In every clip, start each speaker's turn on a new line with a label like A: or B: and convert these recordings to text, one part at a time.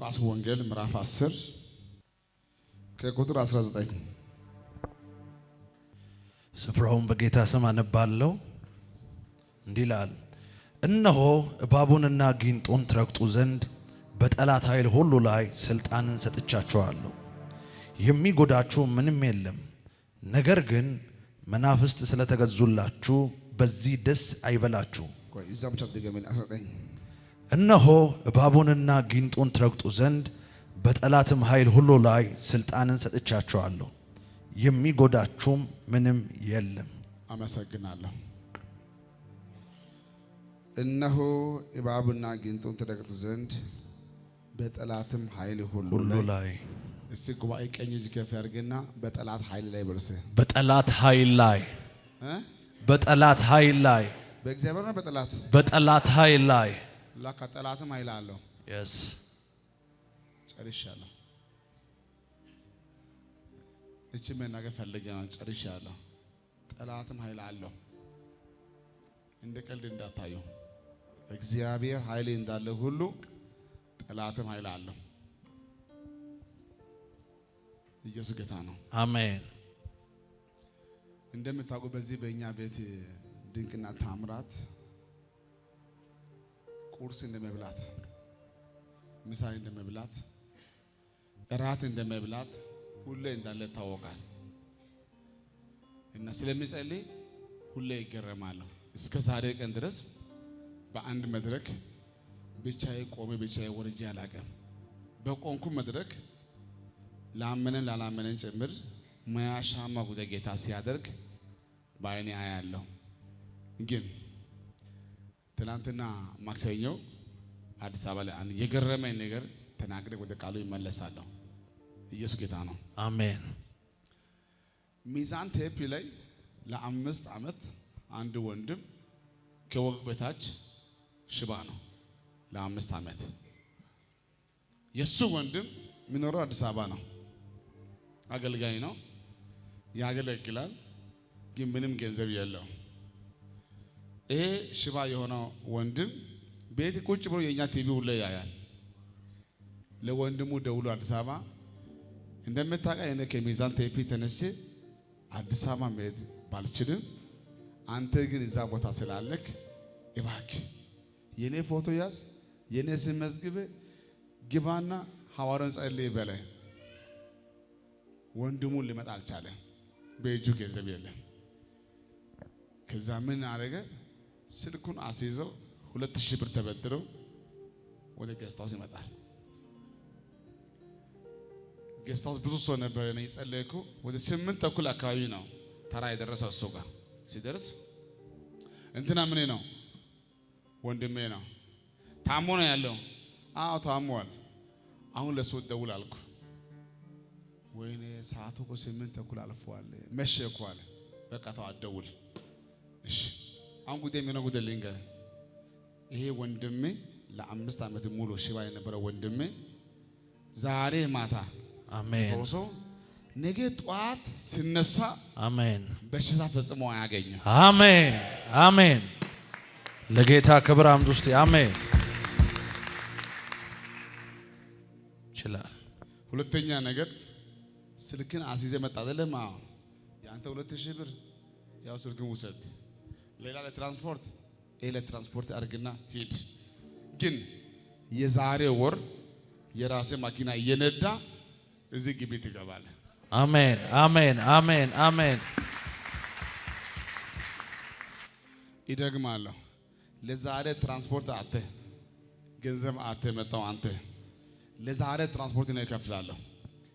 A: ሉቃስ ወንጌል ምዕራፍ 10 ከቁጥር 19
B: ስፍራውን በጌታ ስም አነባለሁ። እንዲህ ይላል፣ እነሆ እባቡንና ጊንጡን ትረግጡ ዘንድ በጠላት ኃይል ሁሉ ላይ ስልጣንን ሰጥቻችኋለሁ፣ የሚጎዳችሁ ምንም የለም። ነገር ግን መናፍስት ስለተገዙላችሁ በዚህ ደስ አይበላችሁ። እነሆ እባቡንና ጊንጡን ትረግጡ ዘንድ በጠላትም ኃይል ሁሉ ላይ ስልጣንን ሰጥቻችኋለሁ፣ የሚጎዳችሁም ምንም የለም።
A: አመሰግናለሁ። እነሆ እባቡና ጊንጡን ትረግጡ ዘንድ በጠላትም ኃይል ሁሉ ላይ እስቲ ጉባኤ ቀኝ እጅ ከፍ ያድርግና በጠላት ኃይል ላይ በርስ
B: በጠላት ኃይል ላይ በጠላት ኃይል ላይ
A: በእግዚአብሔር ነው
B: በጠላት ኃይል ላይ
A: ላካ ጠላትም ኃይል አለው።
B: yes
A: ጨርሻለሁ። እቺ መናገር ፈልጌና ጨርሻለሁ። ጠላትም ኃይል አለው። እንደ ቀልድ እንዳታዩ። እግዚአብሔር ኃይል እንዳለ ሁሉ ጠላትም ኃይል አለው። ኢየሱስ ጌታ ነው።
B: አሜን።
A: እንደምታውቁ በዚህ በእኛ ቤት ድንቅና ታምራት ቁርስ እንደመብላት፣ ምሳ እንደመብላት፣ እራት እንደመብላት ሁሌ እንዳለ ታወቃል። እና ስለሚጸልይ ሁሌ ይገረማለሁ። እስከ ዛሬ ቀን ድረስ በአንድ መድረክ ብቻዬ ቆሜ ብቻዬ ወርጄ አላውቅም። በቆንኩ መድረክ ላመነን ላላመነን ጭምር ማያሻማ ጉዳይ ጌታ ሲያደርግ በአይኔ አያለሁ። ግን ትናንትና ማክሰኞ አዲስ አበባ ላይ አንድ የገረመኝ ነገር ተናግሬ ወደ ቃሉ ይመለሳለሁ። ኢየሱስ ጌታ ነው።
B: አሜን።
A: ሚዛን ቴፒ ላይ ለ5 ዓመት አንድ ወንድም ከወግ በታች ሽባ ነው። ለ5 ዓመት የሱ ወንድም የሚኖረው አዲስ አበባ ነው። አገልጋይ ነው፣ ያገለግላል፣ ግን ምንም ገንዘብ የለውም። ይሄ ሽባ የሆነው ወንድም ቤት ቁጭ ብሎ የኛ ቲቪ ሁሉ ያያል። ለወንድሙ ደውሎ አዲስ አበባ እንደምታውቃ እኔ ከሚዛን ቴፒ ተነስቼ አዲስ አበባ መሄድ ባልችልም አንተ ግን እዛ ቦታ ስላለክ እባክህ የኔ ፎቶ ያዝ፣ የኔ ስም መዝግብ፣ ግባና ሐዋርያውን ጸልይ በላይ። ወንድሙን ሊመጣ አልቻለም። በእጁ ገንዘብ የለም። ከዛ ምን አረገ? ስልኩን አስይዘው 2000 ብር ተበድረው ወደ ገስታውስ ይመጣል። ገስታውስ ብዙ ሰው ነበር። እኔ ጸለይኩ። ወደ 8 ተኩል አካባቢ ነው ተራ የደረሰው። እሱ ጋር ሲደርስ እንትና ምን ነው ወንድሜ ነው ታሞ ነው ያለው። አዎ ታሟል። አሁን ለሱ ደውል አልኩ። ወይኔ ሰዓቱ እኮ 8 ተኩል አልፏል፣ መሸ እኮ አለ። በቃ ተው አትደውል። እሺ አሁን ጉዳይ ምን ነው? ጉዳይ ልንገርህ። ይሄ ወንድሜ ለ5 ዓመት ሙሉ ሽባ የነበረው ወንድሜ ዛሬ ማታ
B: አሜን
A: ፎሶ ነገ ጧት ሲነሳ አሜን በሽታ ፈጽሞ አያገኝም።
B: አሜን አሜን። ለጌታ ክብር አምጡ እስቲ አሜን። ይችላል።
A: ሁለተኛ ነገር ስልክን አስይዘ መጣ አይደለም? አዎ ያንተ 2000 ብር ያው ስልክን ውሰድ፣ ሌላ ለትራንስፖርት ለትራንስፖርት አድርግና ሂድ። ግን የዛሬ ወር የራሴ መኪና እየነዳ እዚህ ግቢ ትገባለህ።
B: አሜን አሜን አሜን አሜን።
A: ይደግማለሁ። ለዛሬ ትራንስፖርት አተ ገንዘብ አተ መጣው አንተ ለዛሬ ትራንስፖርት ነው እከፍላለሁ።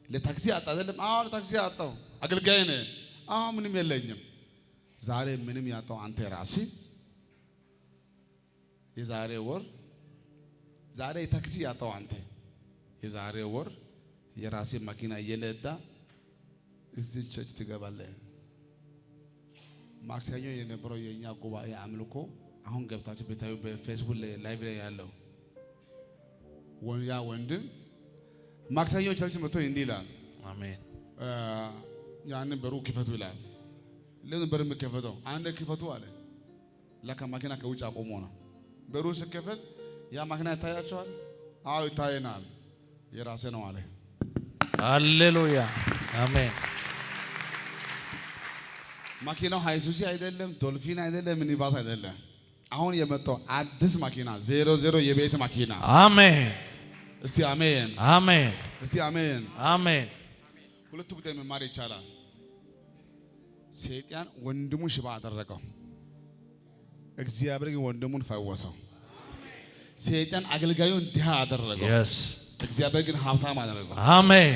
A: ለታክሲ አጣ አይደለም? አዎ ለታክሲ አጣው። አገልጋይ ነህ? አዎ ምንም የለኝም። ዛሬ ምንም ያጣው አንተ ራስህ። የዛሬ ወር ዛሬ ታክሲ ያጣው አንተ የዛሬ ወር የራሴ መኪና እየነዳ እዚህ ቸርች ትገባለህ። ማክሰኞ የነበረው የኛ ጉባኤ አምልኮ አሁን ገብታችሁ በታዩ በፌስቡክ ላይቭ ላይ ያለው ያ ወንድም ማክሰኞ ቸርች መጥቶ እንዲህ ይላል።
B: አሜን
A: ያንን በሩ ክፈቱ ይላል። ለምን በር የምከፈተው? አንድ ክፈቱ አለ። ለካ መኪና ከውጭ አቆሞ ነው። በሩ ሲከፈት ያ መኪና ይታያቸዋል። አዎ ይታየናል። የራሴ ነው አለ።
B: ሃሌሉያ አሜን።
A: ማኪናው ሃይሱዚ አይደለም፣ ዶልፊን አይደለም፣ ሚኒባስ አይደለም። አሁን የመጣው አዲስ ማኪና 00 የቤት ማኪና።
B: አሜን።
A: እስቲ አሜን
B: አሜን።
A: እስቲ አሜን
B: አሜን።
A: ሁለቱ ጉዳይ መማር ይቻላል። ሰይጣን ወንድሙ ሽባ አደረገው፣ እግዚአብሔር ግን ወንድሙን ፈወሰው። ሰይጣን አገልጋዩን ድሃ አደረገው፣ እግዚአብሔር ግን ሀብታም አደረገው።
B: አሜን።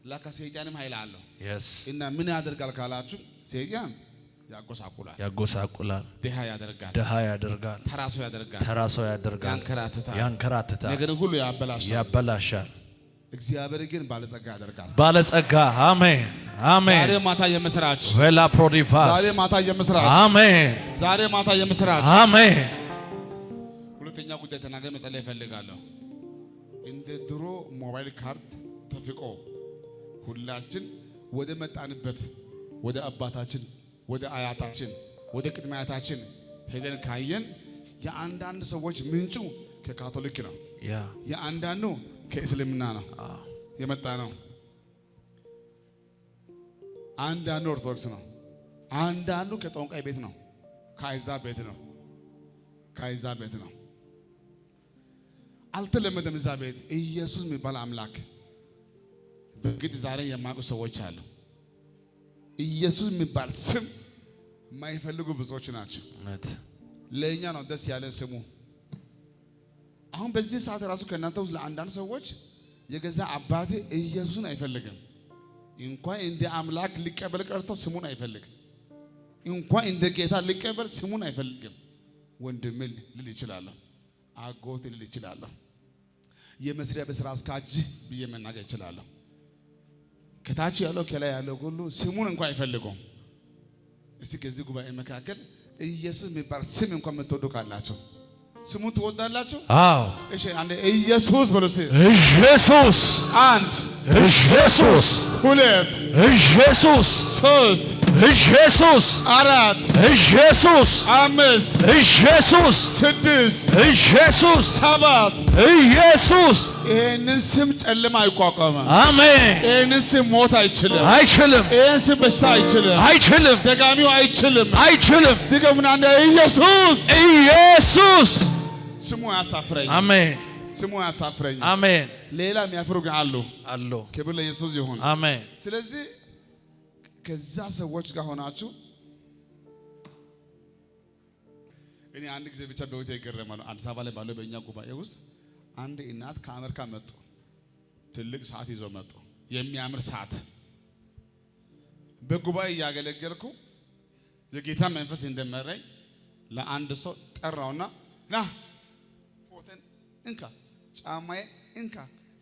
A: ለካ ሰይጣንም ኃይል አለው።
B: እና
A: ምን ያደርጋል ካላችሁ ሰይጣን
B: ያጎሳቁላል፣
A: ድሃ ያደርጋል፣
B: ተራ ሰው ያደርጋል፣ ያንከራትታል፣
A: ነገር ሁሉ
B: ያበላሻል።
A: እግዚአብሔር ግን ባለጸጋ ያደርጋል።
B: ባለጸጋ አሜን አሜን።
A: ዛሬ ማታ የምስራች
B: ቬላ ፕሮዲቫስ
A: ዛሬ ማታ የምስራች
B: አሜን።
A: ዛሬ ማታ የምስራች
B: አሜን።
A: ሁለተኛ ጉዳይ ተናገር መጸለይ እፈልጋለሁ። እንደ ድሮ ሞባይል ካርድ ተፍቆ ሁላችን ወደ መጣንበት ወደ አባታችን ወደ አያታችን ወደ ቅድመ አያታችን ሄደን ካየን የአንዳንድ ሰዎች ምንጩ ከካቶሊክ ነው፣ የአንዳንዱ ከእስልምና ነው የመጣ ነው፣ አንዳንዱ ኦርቶዶክስ ነው፣ አንዳንዱ ከጠንቋይ ቤት ነው፣ ከአይዛብ ቤት ነው። አልተለመደም እዛ ቤት ኢየሱስ የሚባል አምላክ። በግድ ዛሬ የማያውቁ ሰዎች አሉ። ኢየሱስ የሚባል ስም የማይፈልጉ ብዙዎች ናቸው። ለእኛ ነው ደስ ያለን ስሙ። አሁን በዚህ ሰዓት ራሱ ከእናንተ ውስጥ ለአንዳንድ ሰዎች የገዛ አባቴ ኢየሱስን አይፈልግም። እንኳን እንደ አምላክ ሊቀበል ቀርቶ ስሙን አይፈልግም። እንኳን እንደ ጌታ ሊቀበል ስሙን አይፈልግም። ወንድም ልል ይችላል፣ አጎት ልል ይችላል፣ የመስሪያ በስራ አስካጅ ብዬ መናገር ይችላል። ከታች ያለው ከላይ ያለው ሁሉ ስሙን እንኳን አይፈልጉም። እስቲ ከዚህ ጉባኤ መካከል ኢየሱስ የሚባል ስም እንኳን የምትወዱ ካላችሁ ስሙን ትወዳላችሁ?
B: አዎ።
A: እሺ አንዴ ኢየሱስ በሉ እስቲ።
B: ኢየሱስ
A: አንድ፣
B: ኢየሱስ
A: ሁለት፣
B: ኢየሱስ
A: ሶስት፣
B: ኢየሱስ
A: አራት፣
B: ኢየሱስ
A: አምስት፣
B: ኢየሱስ
A: ስድስት፣
B: ኢየሱስ
A: ሰባት፣
B: ኢየሱስ።
A: ይሄንን ስም ጨለማ አይቋቋምም።
B: አሜን።
A: ይሄንን ስም ሞት አይችልም። ይሄን ስም በሽታ
B: አይችልም።
A: ደጋሚው አይችልም። ድገሙና አንዴ ኢየሱስ። ስሙ ያሳፍረኝ።
B: አሜን።
A: ስሙ ያሳፍረኝ።
B: አሜን።
A: ሌላ የሚያፍሩ ግን አሉ። ክብር ለኢየሱስ ይሁን።
B: አሜን።
A: ስለዚህ ከዛ ሰዎች ጋር ሆናችሁ እኔ አንድ ጊዜ ብቻ በህይወቴ የገረመኝ አዲስ አበባ ላይ ባለው በእኛ ጉባኤ ውስጥ አንድ እናት ከአሜሪካ መጡ። ትልቅ ሰዓት ይዘው መጡ፣ የሚያምር ሰዓት። በጉባኤ እያገለገልኩ የጌታ መንፈስ እንደመረኝ ለአንድ ሰው ጠራውና ና ፎተን እንካ፣ ጫማዬ እንካ፣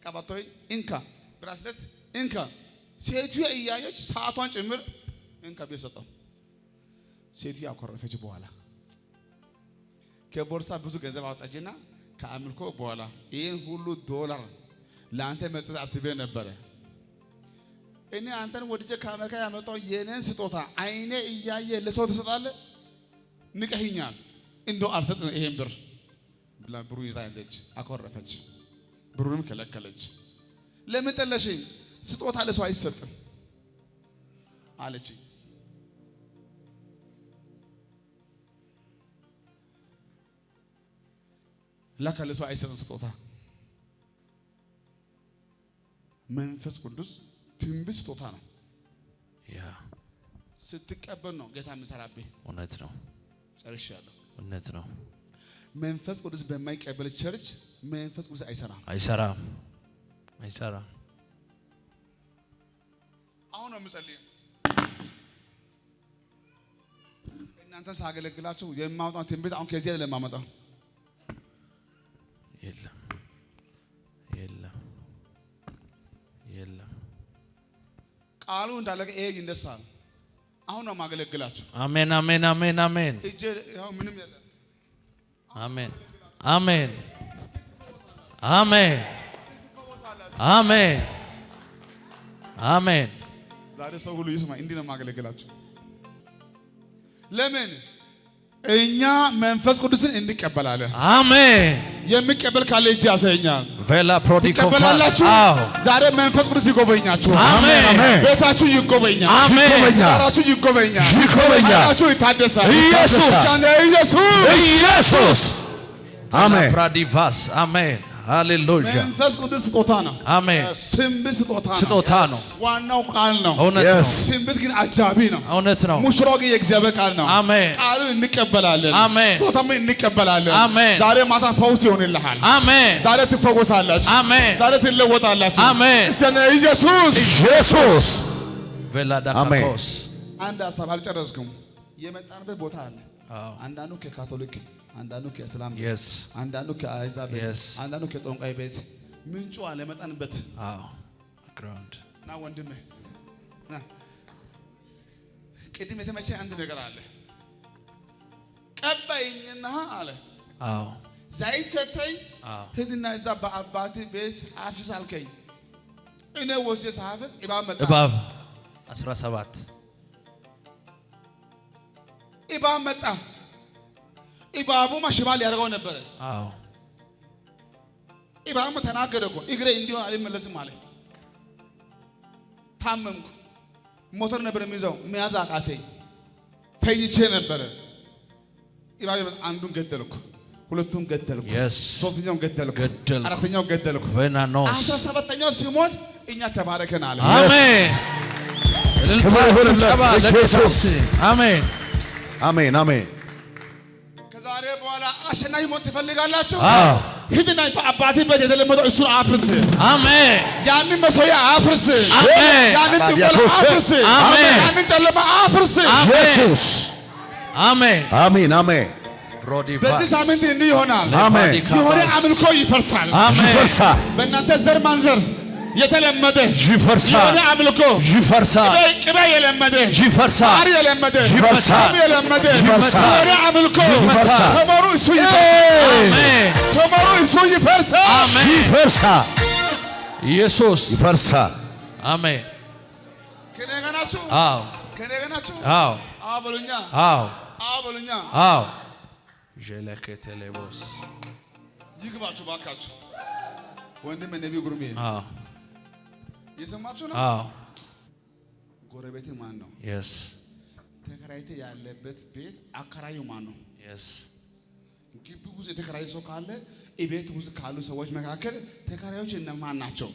A: ቀበቶዬ እንካ፣ ብራስሌት እንካ። ሴትዮ እያየች ሰዓቷን ጭምር እንካ ብዬ ሰጠው። ሴትዮ አኮረፈች። በኋላ ከቦርሳ ብዙ ገንዘብ አወጣችና ከአምልኮ በኋላ ይሄን ሁሉ ዶላር ለአንተ መስጠት አስቤ ነበረ። እኔ አንተን ወድጄ ከአሜሪካ ያመጣው የኔን ስጦታ አይኔ እያየ ለሰው ትሰጣለህ? ንቀኸኛል፣ እንደው አልሰጥም ይሄን ብር ብላ ብሩ ይዛ ሄደች። አኮረፈች፣ ብሩንም ከለከለች። ለምን ጠለሽኝ? ስጦታ ለሰው አይሰጥም አለች። ለካ ለሰው አይሰጥም ስጦታ። መንፈስ ቅዱስ ትንቢት ስጦታ ነው። ስትቀበል ነው ጌታ የሚሰራብህ።
B: እውነት ነው።
A: ጨርሻለሁ።
B: እውነት ነው።
A: መንፈስ ቅዱስ በማይቀበል ቸርች መንፈስ ቅዱስ አይሰራም። አሁን ነው የምጸልየው። እናንተን ሳገለግላችሁ የማውጣው ትንቢት አሁን ከዚህ አይደለም የማመጣው።
B: የለም
A: ቃሉ እንዳለቀ ይሄ ይነሳል። አሁን ነው የማገለግላችሁ።
B: አሜን።
A: እጄ ያው ምንም የለም። አሜን። ዛሬ ሰው ሁሉ ይስማ። እንዲህ ነው የማገለግላችሁ። ለምን እኛ መንፈስ ቅዱስን እንቀበላለን።
B: አሜን።
A: የሚቀበል ካለ እጅ ያሳየኛል።
B: ቬላ ፕሮዲኮፋስ
A: ዛሬ መንፈስ ቅዱስ ይጎበኛችኋል።
B: አሜን።
A: ቤታችሁ ይጎበኛል።
B: አሜን።
A: ዳራችሁ ይጎበኛል። ዳራችሁ ይታደሳል።
B: ኢየሱስ
C: አሜን።
B: ፕራዲቫስ አሜን። ሃሌሉያ።
A: መንፈስ ቅዱስ ስጦታ ነው።
B: አሜን።
A: ትንቢት
B: ስጦታ ነው።
A: ዋናው ቃል ነው።
B: እውነት ነው።
A: ትንቢት ግን አጃቢ ነው።
B: እውነት ነው።
A: ሙሽራው ግን የእግዚአብሔር ቃል ነው።
B: አሜን።
A: ቃሉን እንቀበላለን።
B: አሜን።
A: ስጦታም እንቀበላለን።
B: አሜን።
A: ዛሬ ማታ ፈውስ ይሆንልሃል።
B: አሜን።
A: ዛሬ ትፈወሳላችሁ።
B: አሜን።
A: ዛሬ ትለወጣላችሁ።
B: አሜን።
A: እስነ ኢየሱስ
B: ቬላ ዳካፖስ
A: አንድ ሐሳብ አልጨረስኩም። የመጣንበት ቦታ አለ። አንዳንዱ ከካቶሊክ፣ አንዳንዱ ከእስላም፣ አንዳንዱ ከአይዛብ ቤት፣ አንዳንዱ ከጦንቃይ ቤት ምንጩ አለ መጣንበት።
B: ግራውንድ
A: ና ወንድሜ ና ቅድም የተመቸ አንድ ነገር አለ። ቀባይኝና አለ ዘይት ሰጠኝ። ሂድና እዛ በአባቴ ቤት አፍስስ አልከኝ። እኔ ወስጄ ሳፈስ እባብ መጣ።
B: እባብ 17
A: እባብ መጣ። እባቡማ ሽባ ሊያደርገው ነበረ። እባቡ ተናገረ እኮ እግሬ እንዲሆን አልመለስም አለ። ታመምኩ። ሞተር ነበር የሚይዘው መያዝ አቃተኝ። ተኝቼ ነበረ። እባብ አንዱን ገደልኩ፣ ሁለቱን ገደልኩ፣ ሶስተኛውን ገደልኩ፣ አራተኛውን ገደልኩ። 17ኛው ሲሞት እኛ ተባረከናል።
B: አሜን። አሜን
C: አሜን አሜን።
A: ከዛሬ በኋላ አሸናፊ ሞት ትፈልጋላችሁ? ሂድና በአባቴ ቤት የተለመደው እሱን አፍርስ።
B: አሜን።
A: ያንን መሠዊያ አፍርስ።
B: አሜን።
A: ያንን ጥንቆላ አፍርስ።
B: አሜን።
A: ያንን ጨለማ አፍርስ።
C: ኢየሱስ
B: አሜን
C: አሜን አሜን።
A: በዚህ ሳምንት እንዲህ ይሆናል።
C: አሜን።
A: የሆነ አምልኮ ይፈርሳል።
C: ይፈርሳል።
A: በእናንተ ዘር ማንዘር የተለመደ
C: ይፈርሳል።
A: የሆነ አምልኮ
C: ይፈርሳል።
A: ቅቤ የለመደ
C: ይፈርሳል።
A: ማር የለመደ
C: ይፈርሳል።
A: የለመደ
C: ይፈርሳል።
A: የሆነ አምልኮ
C: ይፈርሳል።
A: ሰሞኑ እሱ ይፈርሳል።
B: አሜን።
A: ሰሞኑ እሱ ይፈርሳል።
C: ይፈርሳል።
B: ኢየሱስ
C: ይፈርሳል።
B: አሜን።
A: ከኔ ጋር ናችሁ?
B: አዎ።
A: ከኔ ጋር ናችሁ?
B: አዎ።
A: አዎ በሉኛ።
B: አዎ።
A: አዎ በሉኛ።
B: አዎ። ጀለከተሌቦስ
A: ይግባችሁ ባካችሁ። ወንድም ነብዩ ጉርሜ
B: አዎ።
A: የሰማችሁ ነው?
B: አዎ።
A: ጎረቤቴ ማን ነው? ተከራይቴ ያለበት ቤት አከራዩ ማን ነው? ግቢ ውስጥ የተከራየ ሰው ካለ ቤት ውስጥ ካሉ ሰዎች መካከል ተከራዮች እነማን ናቸው?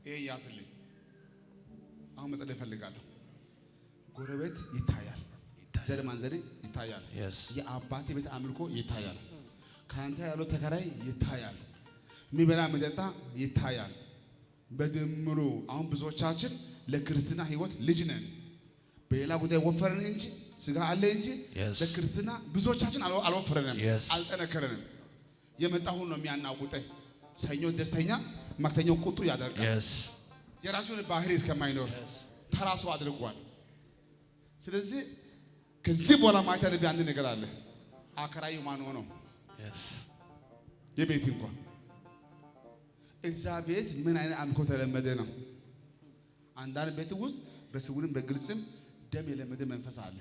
A: ይሄ ያስልኝ። አሁን መጸለይ እፈልጋለሁ። ጎረቤት ይታያል። ዘር ማንዘር ይታያል። የአባቴ ቤት አምልኮ ይታያል። ካንተ ያለው ተከራይ ይታያል። የሚበላ የሚጠጣ ይታያል። በድምሩ አሁን ብዙዎቻችን ለክርስትና ህይወት ልጅ ነን። በሌላ ጉዳይ ወፈረን እንጂ ስጋ አለ እንጂ ለክርስትና ብዙዎቻችን አልወፈረንም፣ አልጠነከረንም። የመጣሁን ነው የሚያናውጠኝ። ሰኞ ደስተኛ፣ ማክሰኞ ቁጡ ያደርጋል። የራሱን ባህሪ እስከማይኖር ተራሱ አድርጓል። ስለዚህ ከዚህ በኋላ ማየት ያለብኝ አንድ ነገር አለ። አከራዩ ማን ሆነው? የቤት እንኳን እዛ ቤት ምን አይነት አምልኮ ተለመደ ነው? አንዳንድ ቤት ውስጥ በስውርም በግልጽም ደም የለመደ መንፈስ አለ።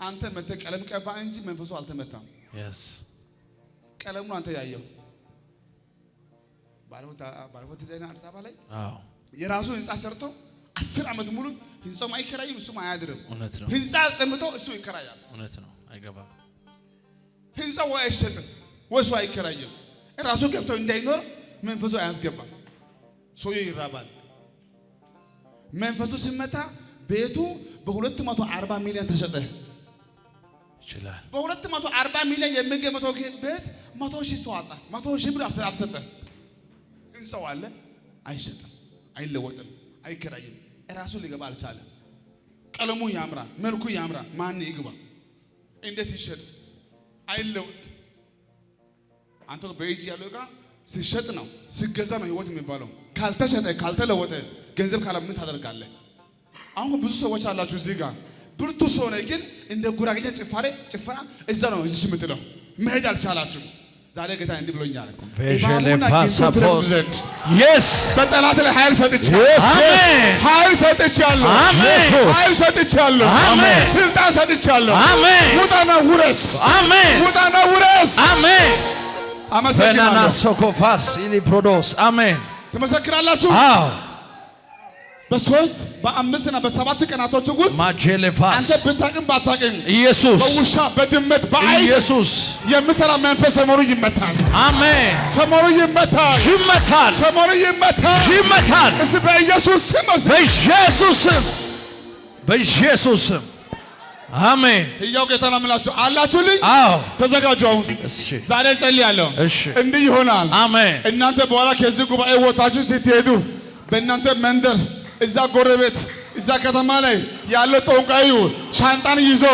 A: አንተ መተህ ቀለም ቀባ እንጂ መንፈሱ አልተመታም። ቀለሙ አንተ ያየው ባለፈው ተዘና አዲስ አበባ ላይ የራሱ ህንጻ ሰርቶ 10 ዓመት ሙሉ ህንጻው አይከራይም፣ እሱም አያድርም። ህንጻ አስቀምጦ እሱ ይከራያል።
B: እውነት ነው፣ አይገባም።
A: ህንጻው ወይ አይሸጥም ወይ እሱ አይከራይም። ራሱ ገብቶ እንዳይኖር መንፈሱ አያስገባም። ሰውዬው ይራባል። መንፈሱ ሲመታ ቤቱ በ240 ሚሊዮን ተሸጠ
B: ይችላል።
A: በ240 ሚሊዮን የሚገመተው ቤት 100 ሺህ ሰው አጣ። 100 ሺህ ብር አልተሰጠ። ህንጻው አለ፣ አይሸጥም፣ አይለወጥም፣ አይከራይም። ራሱ ሊገባ አልቻለም። ቀለሙ ያምራል፣ መልኩ ያምራል። ማን ይግባ? እንዴት ይሸጥ? አይለወጥ። አንተ በእጅ ያለው ዕቃ ሲሸጥ ነው ሲገዛ ነው ህይወት የሚባለው። ካልተሸጠ ካልተለወጠ ገንዘብ ካለ ምን ታደርጋለህ? አሁን ብዙ ሰዎች አላችሁ እዚህ ጋር ብርቱ ሰው ነህ፣ ግን እንደ ጉራጌኛ ጭፈራ እዛ ነው እዚህ የምትለው መሄድ አልቻላችሁ። ዛሬ ጌታ እንዲህ ብሎኛል
B: ቬጀለፋሳፖስ yes
A: በጠላት ላይ ኃይል ሰጥቻለሁ
B: አሜን
A: ኃይል ሰጥቻለሁ
B: አሜን
A: ኃይል ሰጥቻለሁ
B: አሜን
A: ስልጣን ሰጥቻለሁ
B: አሜን
A: ውጣና ውረስ
B: አሜን
A: ውጣና ውረስ
B: አሜን
A: አመሰግናለሁ
B: በናና ሶኮፋስ ኢሊፕሮዶስ አሜን
A: ትመሰክራላችሁ
B: አዎ
A: በሶስት በአምስትና በሰባት ቀናቶች ውስጥ
B: ማጀለፋስ
A: አንተ ብታቅም ባታቅም
B: ኢየሱስ
A: በውሻ በድመት በአይ
B: ኢየሱስ
A: የምሰራ መንፈስ ሰሞኑ ይመታል
B: አሜን
A: ሰሞኑ ይመታል
B: ይመታል
A: ሰሞኑ ይመታል
B: ይመታል
A: እስቲ በኢየሱስ ስም
B: በኢየሱስ ስም አሜን
A: ሕያው ጌታ ነው የምላችሁ አላችሁልኝ
B: አዎ
A: ተዘጋጁ አሁን
B: እሺ
A: ዛሬ ጸልያለሁ
B: እሺ
A: እንዲህ ይሆናል
B: አሜን
A: እናንተ በኋላ ከዚህ ጉባኤ ወጣችሁ ስትሄዱ በእናንተ መንደር እዛ ጎረቤት እዛ ከተማ ላይ ያለ ጠንቋዩ ሻንጣን ይዞ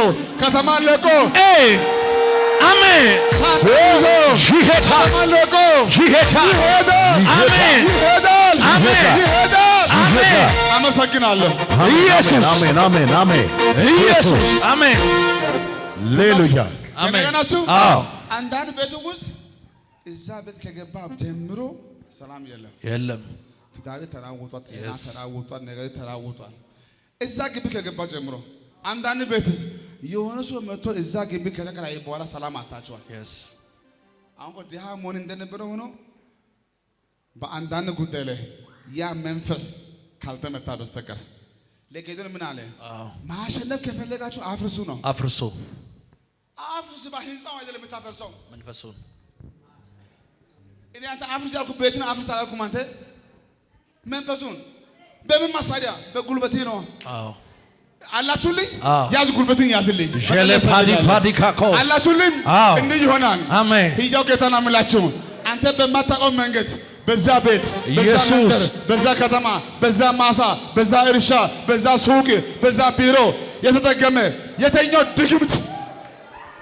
A: ከተማ ለቆ
B: አሜን
A: ይዞ
B: ይሄዳል
A: ለቆ
B: ይሄዳል አሜን
A: ይሄዳል
B: አሜን
A: ይሄዳል
B: አሜን
A: አመሰግናለሁ
B: ኢየሱስ
C: አሜን አሜን አሜን
B: ኢየሱስ አሜን
C: ሃሌሉያ
B: አሜን
A: ናችሁ
B: አዎ
A: አንዳንድ ቤት ውስጥ እዛ ቤት ከገባ ጀምሮ ሰላም
B: የለም
A: ትዳር ተራውጧል ጤና ተራውጧል ነገር ተራውጧል እዛ ግቢ ከገባ ጀምሮ አንዳንድ ቤት የሆነ ሰው መጥቶ እዛ ግቢ ከተከራየ በኋላ ሰላም አጣቸዋል አሁን ዲሃ ሞን እንደነበረ ሆኖ በአንዳንድ ጉዳይ ላይ ያ መንፈስ ካልተመታ በስተቀር ለጌዶን ምን አለ ማሸነፍ ከፈለጋችሁ አፍርሱ ነው
B: አፍርሱ
A: በህንፃው አይደለም የምታፈርሰው
B: መንፈሱን
A: እኔ አንተ አፍርስ ያልኩ ቤትን አፍርስ አላልኩም አንተ መንፈሱን በምን ማሳሪያ በጉልበቴ ነው
B: አዎ
A: አላችሁልኝ ያዝ ጉልበትን ያዝልኝ
B: ጀለፋዲካኮስ
A: አላችሁልኝ እንዲህ ይሆናል
B: አሜን
A: ሕያው ጌታን አምላችሁ አንተ በማታውቀው መንገድ በዛ ቤት
B: ኢየሱስ
A: በዛ ከተማ በዛ ማሳ በዛ እርሻ በዛ ሱቅ በዛ ቢሮ የተደገመ የተኛው ድግምት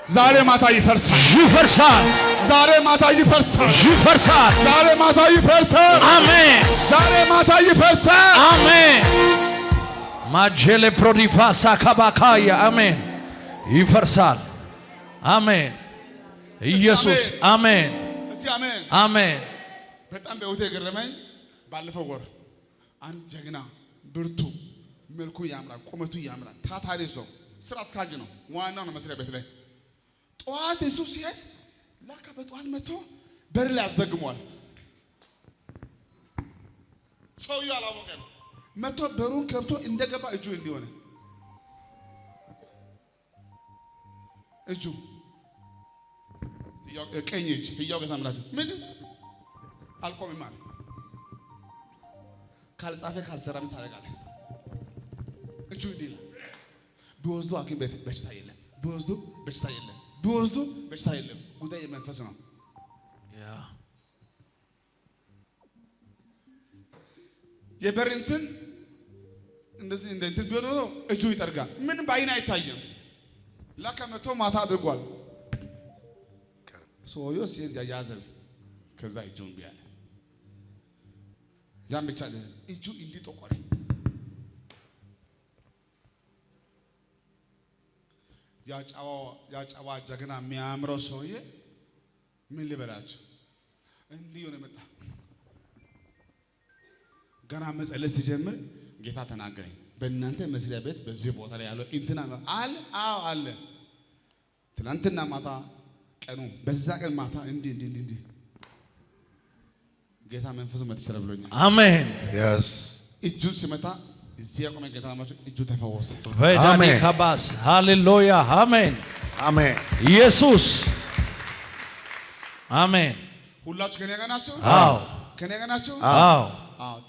A: ዛሬ ማታ ይፈርሳል ዛሬ ማታ ይፈርሳል ዛሬ ማታ ይፈርሳል
B: አሜን
A: ዛሬ ማታ ይፈርሳል
B: አሜን ማጀለ ፕሮዲፋሳ ካባካያ አሜን ይፈርሳል አሜን ኢየሱስ አሜን
A: እስቲ አሜን
B: አሜን
A: በጣም በህይወቴ የገረመኝ ባለፈው ወር አንድ ጀግና ብርቱ መልኩ ያምራል ቁመቱ ያምራል ታታሪ ሰው ስራ አስካጅ ነው ዋናው ነው መስሪያ ቤት ላይ ጠዋት እሱ ሲሄድ ላካ በጠዋት መጥቶ በር ላይ አስደግሟል ሰውዬው አላወቀም መጥቶ በሩን ከብቶ እንደገባ እጁ እንዲሆነ እጁ ቀኝ እጅ ሕያው ጌታ አምላክ ምን አልቆምም ማለት ካልጻፈ ካልሰራ ምን ታደርጋለህ እጁ እንዲላ ቢወስዱ ሐኪም ቤት በሽታ የለም ቢወስዱ በሽታ የለም ቢወስዱ በሽታ የለም ጉዳይ የመንፈስ ነው የበርንትን እንደዚህ እንትን ቢሆን ነው እጁ ይጠርጋል ምን ባይና አይታየም ላካ መቶ ማታ አድርጓል ሰውዬው ሲሄድ ያያዘን ከዛ እጁን ቢያለ ያን ብቻ እጁ እንዲጠቆረ ያጫዋ ጀግና የሚያምረው ሰውዬ ምን ልበላችሁ እንዲህ ነው መጣ ገና መጸለይ ሲጀምር ጌታ ተናገረኝ በእናንተ መስሪያ ቤት በዚህ ቦታ ላይ ያለው እንትና አለ ትናንትና ማታ ቀኑ በዛ ቀን ማታ እንዲህ ጌታ መንፈሱ መጥተሰረ ብሎኛል አሜን
C: yes
A: እጁ ሲመታ እዚህ ያቆመ ጌታ ማለት እጁ ተፈወሰ
B: አሜን ካባስ ሃሌሉያ አሜን
C: አሜን
B: ኢየሱስ አሜን
A: ሁላችሁ ከኔ ጋር ናችሁ
B: አዎ
A: ከኔ ጋር ናችሁ
B: አዎ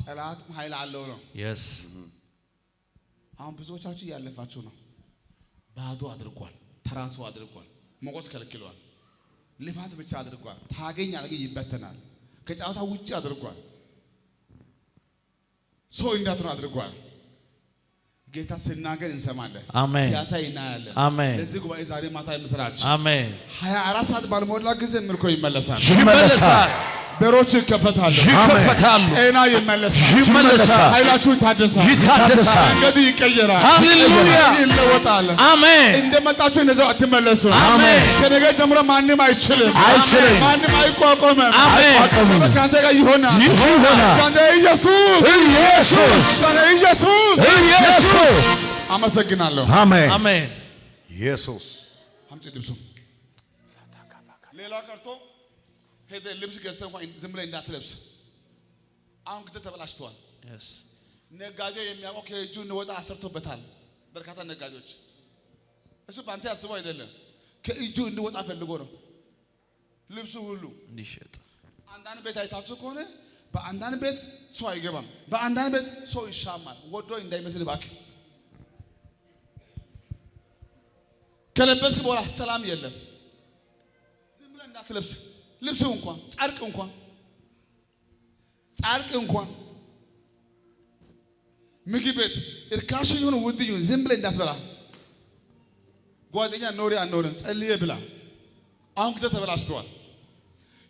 A: ጠላት ኃይል አለው ነው
B: yes
A: አሁን ብዙዎቻችሁ ያለፋችሁ ነው ባዶ አድርጓል ተራንሶ አድርጓል ሞቆስ ከልክሏል ልፋት ብቻ አድርጓል ታገኛለህ ይበተናል ከጫውታ ውጪ አድርጓል ሰው እንዳትነው አድርጓል ጌታ ሲናገር እንሰማለን ሲያሳይ እናያለን ለዚህ ጉባኤ ዛሬ ማታ የምስራች
B: አሜን
A: 24 ሰዓት ባልሞላ ጊዜ ምርኮ ይመለሳል በሮች ይከፈታሉ። ጤና ይመለሳል። ኃይላችሁ ይታደሳል። መንገድ ይቀየራል።
B: ሃሌሉያ
A: ይለወጣል።
B: አሜን።
A: እንደመጣችሁ እንደዛው አትመለሱ።
B: አሜን።
A: ከነገ ጀምሮ ማንም አይችልም። ማንም አይቋቋምም። ከአንተ ጋር ይሆናል። ኢየሱስ አመሰግናለሁ።
B: አሜን።
C: ኢየሱስ
A: አምጪ ልብሱ። ሌላ ቀርቶ ሄደህ ልብስ ገዝተህ እንኳን ዝም ብለህ እንዳትለብስ። አሁን ጊዜ ተበላሽተዋል። ነጋዴው የሚያውቀው ከእጁ እንደወጣ አሰርቶበታል። በርካታ ነጋዴዎች እሱ በአንተ ያስበው አይደለም፣ ከእጁ እንዲወጣ ፈልጎ ነው ልብሱ ሁሉ እንዲሸጥ። አንዳንድ ቤት አይታችሁ ከሆነ በአንዳንድ ቤት ሰው አይገባም፣ በአንዳንድ ቤት ሰው ይሻማል። ወዶ እንዳይመስል እባክህ። ከለበስክ በኋላ ሰላም የለም። ዝም ብለህ እንዳትለብስ። ልብስ እንኳን ጨርቅ እንኳን ምግብ ቤት እርካሽ ይሁን ውድ ይሁን ዝም ብለህ እንዳትበላ። ጓደኛ ኖሪ አኖርም ጸልዬ ብላ። አሁን ጊዜ ተበላሽተዋል።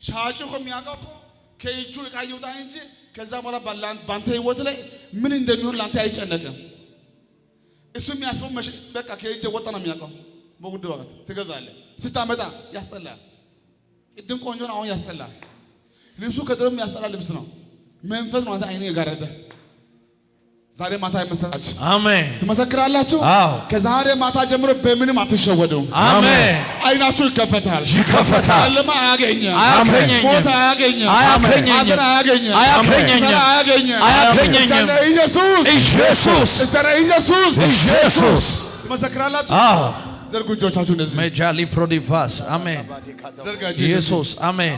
A: ሻጩ እኮ የሚያውቀው እኮ ከእጁ ዕቃ ይውጣ እንጂ ከዛ በኋላ ባንተ ህይወት ላይ ምን እንደሚሆን ላንተ አይጨነቅም። እሱ የሚያስበው በቃ ከእጅ ወጣ ነው የሚያውቀው። በጉድ ወቅት ትገዛለህ፣ ስታመጣ ያስጠላል። ቅድም ቆንጆ ነው፣ አሁን ያስጠላል። ልብሱ ከድሮም ያስጠላ ልብስ ነው። መንፈስ ነው አንተ አይኔ የጋረደ። ዛሬ ማታ ይመስላችሁ።
B: አሜን።
A: ትመሰክራላችሁ። ከዛሬ ማታ ጀምሮ በምንም አትሸወዱም።
B: አሜን።
A: አይናችሁ ይከፈታል። አለማ አያገኘም። ሞት አያገኘም። ኢየሱስ ትመሰክራላችሁ። ዘርጉ እጆቻችሁ እንደዚህ
B: መጃሊ ፕሮዲቫስ አሜን። ኢየሱስ አሜን።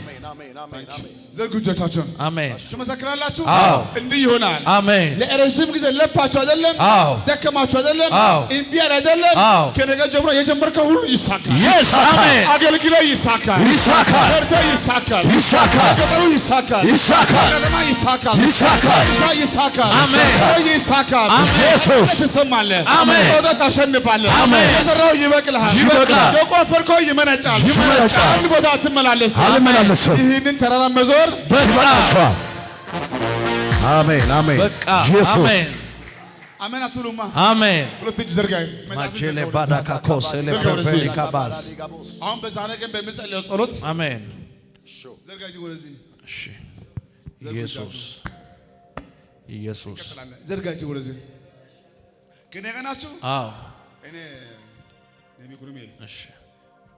A: ዘርጉ እጆቻችሁን
B: አሜን።
A: ትመሰክራላችሁ። እንዲህ ይሆናል።
B: አሜን።
A: ለረጅም ጊዜ ለፋችሁ አይደለም፣ ደከማችሁ አይደለም፣ እምቢ አይደለም። ከነገ ጀምሮ የጀመርከው ሁሉ ይሳካል።
B: አሜን።
A: አገልግሎት ይሳካል። ሰርተህ ይሳካል። ገጠሩ ይሳካል። ከተማ ይሳካል። ይሳካል።
C: ኢየሱስ
A: ትሰማለህ።
B: አሜን።
A: ታሸንፋለህ። የዘራው ይበቅልሃል። የቆፈርከው ይመነጫል። አንድ ቦታ አትመላለስም። ይህንን ተራራ መዞር
C: በቃ። አሜን አሜን። ኢየሱስ
A: አሜን አትሉማ?
B: አሜን።
A: ሁለት እጅ ዘርጋይ
B: ማቼሌ ባዳካ ኮሴሌ ፕሮፌሊካ ባስ
A: አሁን በዛሬ ቀን በሚጸልየው ጸሎት
B: አሜን።
A: ዘርጋይ ወደዚህ።
B: እሺ ኢየሱስ
A: ዘርጋይ ወደዚህ። ግን የቀናችሁ እኔ ነቢይ
B: እሺ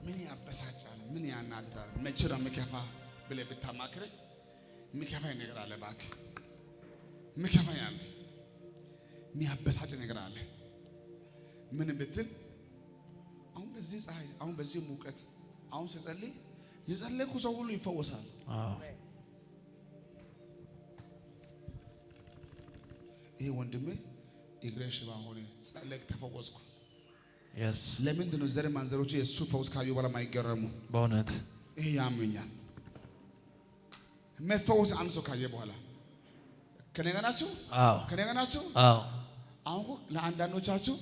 A: ምን ያበሳጫል? ምን ያናድዳል? መቼ ነው የምከፋ ብለህ ብታማክረኝ የሚከፋኝ ነገር አለ። እባክህ የሚከፋኝ አለ፣ የሚያበሳጭ ነገር አለ። ምን ብትል አሁን በዚህ ፀሐይ፣ አሁን በዚህ ሙቀት፣ አሁን ስጸልይ የጸለይኩ ሰው ሁሉ ይፈወሳል። ይሄ ወንድሜ እግሬ ሽባ ሆነ፣ ጸለይክ፣ ተፈወስኩ። ለምንድን ነው ዘር ማንዘሮቹ የእሱ ፈውስ ካዩ በኋላ ማይገረሙ?
B: በእውነት
A: ይሄ ያመኛል። መፈወስ አንድ ሰው ካየ በኋላ ከነገ ናችሁ። አሁን ለአንዳንዶቻችሁ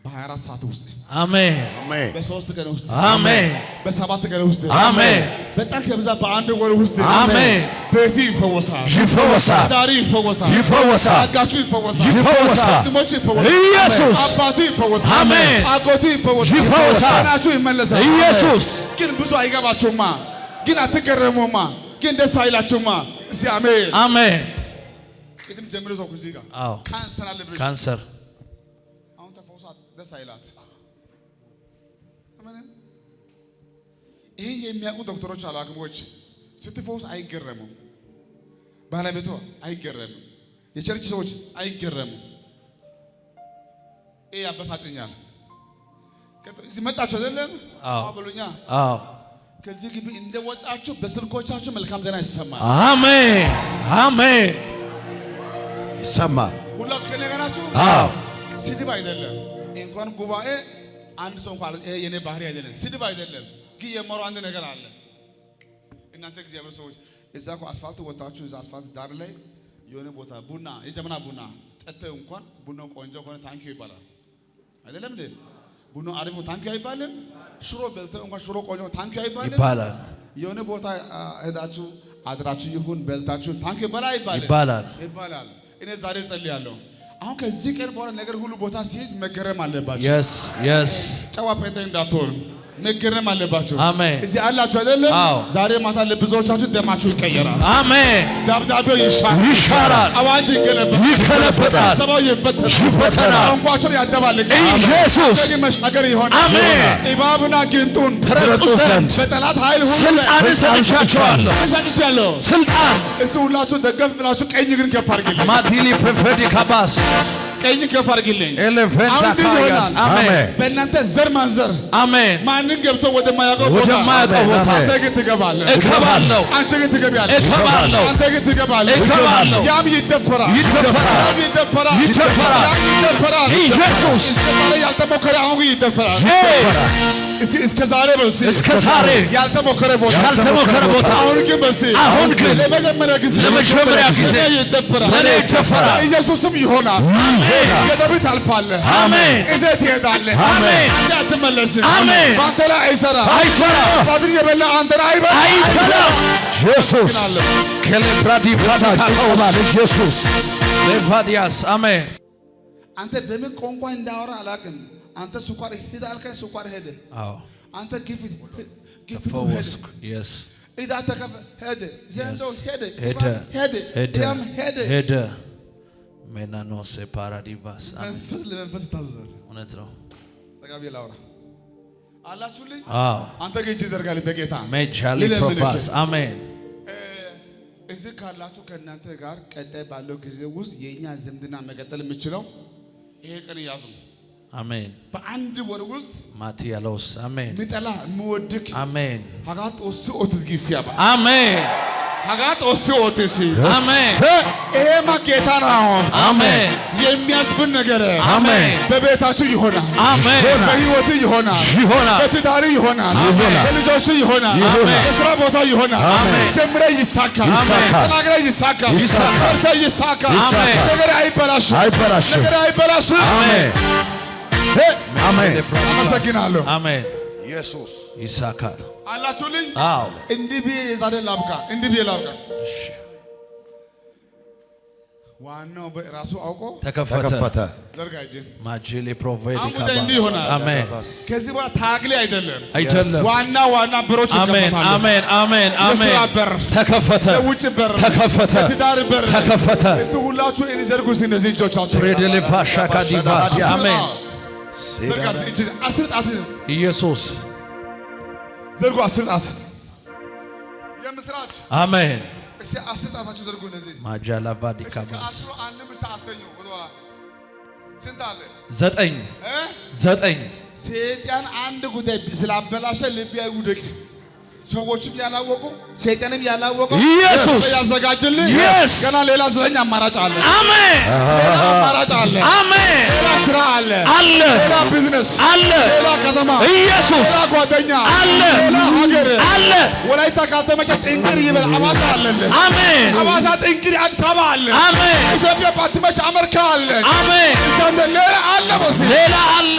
A: በ24 ሰዓት ውስጥ
B: አሜን፣
A: በ3 ቀን ውስጥ
B: አሜን፣
A: በ7 ቀን ውስጥ
B: አሜን፣
A: በጣም ከብዛ በአንድ ወር ውስጥ
B: አሜን።
A: ቤት ይፈወሳል፣ ዳሪ ይፈወሳል፣ አጋችሁ ይፈወሳል፣ ድሞች ይፈወሳል፣
B: ኢየሱስ
A: አባቱ ይፈወሳል፣
B: አሜን፣
A: አጎቱ ይፈወሳል፣ ናችሁ ይመለሳል።
B: ኢየሱስ
A: ግን ብዙ አይገባችሁማ፣ ግን አትገረሙማ፣ ግን ደስ አይላችሁማ። እስቲ አሜን
B: አሜን።
A: ቅድም ጀምሮ ተውኩ እዚህ ጋር ካንሰር አለብሽ።
B: ካንሰር
A: አሁን ተፈውሳት ደስ አይላት። አሜን። ይሄ የሚያውቁ ዶክተሮች አሉ፣ ሐኪሞች ስትፈውስ አይገረሙም። ባለቤቷ አይገረምም። የቸርች ሰዎች አይገረሙም። ይሄ ያበሳጨኛል። እዚህ መጣችሁ አይደለም? አዎ በሉኛ።
B: አዎ
A: ከዚህ ግቢ እንደወጣችሁ በስልኮቻችሁ መልካም ዜና ይሰማል።
B: አሜን አሜን።
C: ይሰማል።
A: ሁላችሁ ከኔ ጋር ናችሁ?
C: አዎ።
A: ስድብ አይደለም። እንኳን ጉባኤ አንድ ሰው እንኳን የኔ ባህሪ አይደለም፣ ስድብ አይደለም። ግን የመሩ አንድ ነገር አለ። እናንተ እግዚአብሔር ሰዎች እዛ እኮ አስፋልት ወጣችሁ፣ እዛ አስፋልት ዳር ላይ የሆነ ቦታ ቡና የጀመና ቡና ጠጥተው እንኳን ቡናው ቆንጆ ከሆነ ታንኪዩ ይባላል አይደለም እንዴ? ቡናው አሪፍ ታንኪዩ አይባልም? ሽሮ በልተው እንኳን ሽሮ ቆንጆ ታንኪዩ አይባልም?
B: ይባላል።
A: የሆነ ቦታ ሄዳችሁ አድራችሁ ይሁን በልታችሁ ታንክ በላይ ይባላል። እኔ ዛሬ ጸልያለሁ። አሁን ከዚህ ቀን በኋላ ነገር ሁሉ ቦታ ሲይዝ መገረም አለባችሁ።
B: yes
A: ጨዋ ጴንጤ እንዳትሆኑ መገረም አለባችሁ።
B: አሜን።
A: እዚህ አላችሁ አይደለም? ዛሬ ማታ ለብዙዎቻችሁ ደማችሁ ይቀየራል።
B: አሜን።
A: ዳብዳቤው ይሻራል። አዋጅ ይገለበጣል። ሰባው ይበተናል። እንኳን ያደባልቅ
B: ኢየሱስ
A: መሻገር ይሆናል።
B: አሜን።
A: እባብና ጊንጡን
B: ትረግጡ ዘንድ
A: በጠላት ኃይል ሁሉ
B: ስልጣን ሰጥቻችኋለሁ። ስልጣን
A: እሱ ሁላችሁ ደገፍ ብላችሁ ቀኝ ግን ከፍ አድርግልኝ።
B: ማቲሊ ፕሬፈዲ ካባስ
A: ቀኝ ከፍ አድርግልኝ።
B: ኤሌፌንታ ካያስ አሜን።
A: በእናንተ ዘር ማንዘር
B: አሜን።
A: ማንን ገብቶ ወደማያውቀው ቦታ አንተ ግን ትገባለህ።
B: እገባለሁ።
A: አንቺ ግን ትገቢያለሽ።
B: እገባለሁ።
A: አንተ ግን ትገባለህ።
B: እገባለሁ።
A: ያም ይደፈራል።
B: ኢየሱስ
A: እስከዛሬ ያልተሞከረ አሁን ይደፈራል። እስከዛሬ በስ
B: እስከዛሬ
A: ያልተሞከረ ቦታ አሁን ግን ለመጀመሪያ ጊዜ ይደፈራል።
B: ለኔ ይደፈራል።
A: ኢየሱስም ይሆናል። ገደብህ ታልፋለህ።
B: አሜን።
A: እዚህ ትሄዳለህ።
B: አሜን።
A: አንተ አትመለስም።
B: አሜን።
A: በአንተ ላይ አይሰራም። ባድር የበላ አንተ ላይ
B: አይበላም።
C: ኢየሱስ
B: ከለብራዲ ፋታካውስ
C: ኢየሱስ
B: ለቫዲያስ አሜን።
A: አንተ በምን ቋንቋ እንዳወራ አላውቅም። አንተ ስኳር ሄደ አልከኝ፣ ስኳር ሄደ። አንተ ግፊት
B: ፈወስኩ። yes
A: ኢዳ ተከፈ ሄደ። ዘንዶ ሄደ።
B: ሄደ ሜናኖ ሴፓራዲቫስ
A: መንፈስ ታዘዘ።
B: እውነት ነው።
A: ተጋቢ ላውራ አላችሁልኝ። አንተ ግን እጅ ዘርጋልኝ በጌታ
B: ሜጃሊ ፕሮፋስ አሜን።
A: እዚህ ካላችሁ ከእናንተ ጋር ቀጣይ ባለው ጊዜ ውስጥ የኛ ዝምድና መቀጠል የሚችለው ይሄ ቀን ያዙ።
B: አሜን።
A: በአንድ ወር ውስጥ
B: ማቲያሎስ አሜን።
A: ሚጠላ ምወድክ
B: አሜን።
A: ሀጋት ኦስኦትስ ጊሲያባ
B: አሜን።
A: ሀጋት ኦስኦትስ
B: አሜን።
A: ኤማ ጌታ ነው።
B: አሜን።
A: የሚያስብን ነገር
B: አሜን
A: በቤታችሁ ይሆናል።
B: አሜን።
A: በህይወት ይሆናል። በትዳር ይሆናል። በልጆች ይሆናል። በስራ ቦታ ይሆናል። ጀምረ ይሳካል። ተናግረ ይሳካል። ሰርተ ይሳካል። ነገር አይበላሽም። ነገር አይበላሽም።
C: አሜን።
A: አመሰግናለሁ።
B: አሜን።
C: ኢየሱስ
B: ይሳካል።
A: አላችሁልኝ?
B: አዎ።
A: እንዲህ ብዬ የዛሬ ላብቃ። እንዲህ ብዬ ላብቃ። ዋናው በራሱ አውቆ
B: ተከፈተ።
A: ዘርጋ እጅ
B: ማጂሊ ፕሮቬዲ
A: ካባ አሜን። ከዚህ በኋላ ታግሊ አይደለም። ዋና በሮች ይከፈታሉ። አሜን።
B: ተከፈተ።
A: ለውጭ በር
B: ተከፈተ።
A: ለትዳር በር
B: ተከፈተ።
A: እሱ ሁላችሁ እኔ ዘርጉ እነዚህ እጆቻችሁ
B: ሬድሊ ፋሻ ካዲቫስ አሜን።
A: ዘርጋ እጅ 10 ጣት
B: ኢየሱስ
A: ዘርጉ 10 ጣት የምስራች
B: አሜን።
A: እሺ 10 ጣታችሁ ዘርጉ እነዚህ
B: ማጃላ ቫዲካባስ
A: አንድ ብቻ አስተኙ። ወደኋላ ስንት አለ?
B: 9
A: ሰይጣን አንድ ጉዳይ ስላበላሸ ልብ ያውደቅ። ሰዎችም ያላወቁ ሰይጣንም ያላወቁ
B: ኢየሱስ
A: ያዘጋጅልኝ። ገና ሌላ ዘኛ አማራጭ አለ።
B: አሜን።
A: ሌላ አማራጭ አለ።
B: አሜን።
A: ሌላ ስራ አለ።
B: ሌላ
A: ቢዝነስ
B: አለ።
A: ሌላ ከተማ
B: ኢየሱስ
A: ሌላ ጓደኛ
B: አለ።
A: ሌላ ሀገር
B: አለ።
A: ወላይታ ካልተመቸ ጥንቅር ይበል። አዋሳ አለልህ።
B: አሜን።
A: አዋሳ ጥንቅር አዲስ አበባ አለ።
B: አሜን።
A: ኢትዮጵያ ባትመች አሜሪካ አለ።
B: አሜን።
A: ሌላ አለ።
B: ሌላ አለ።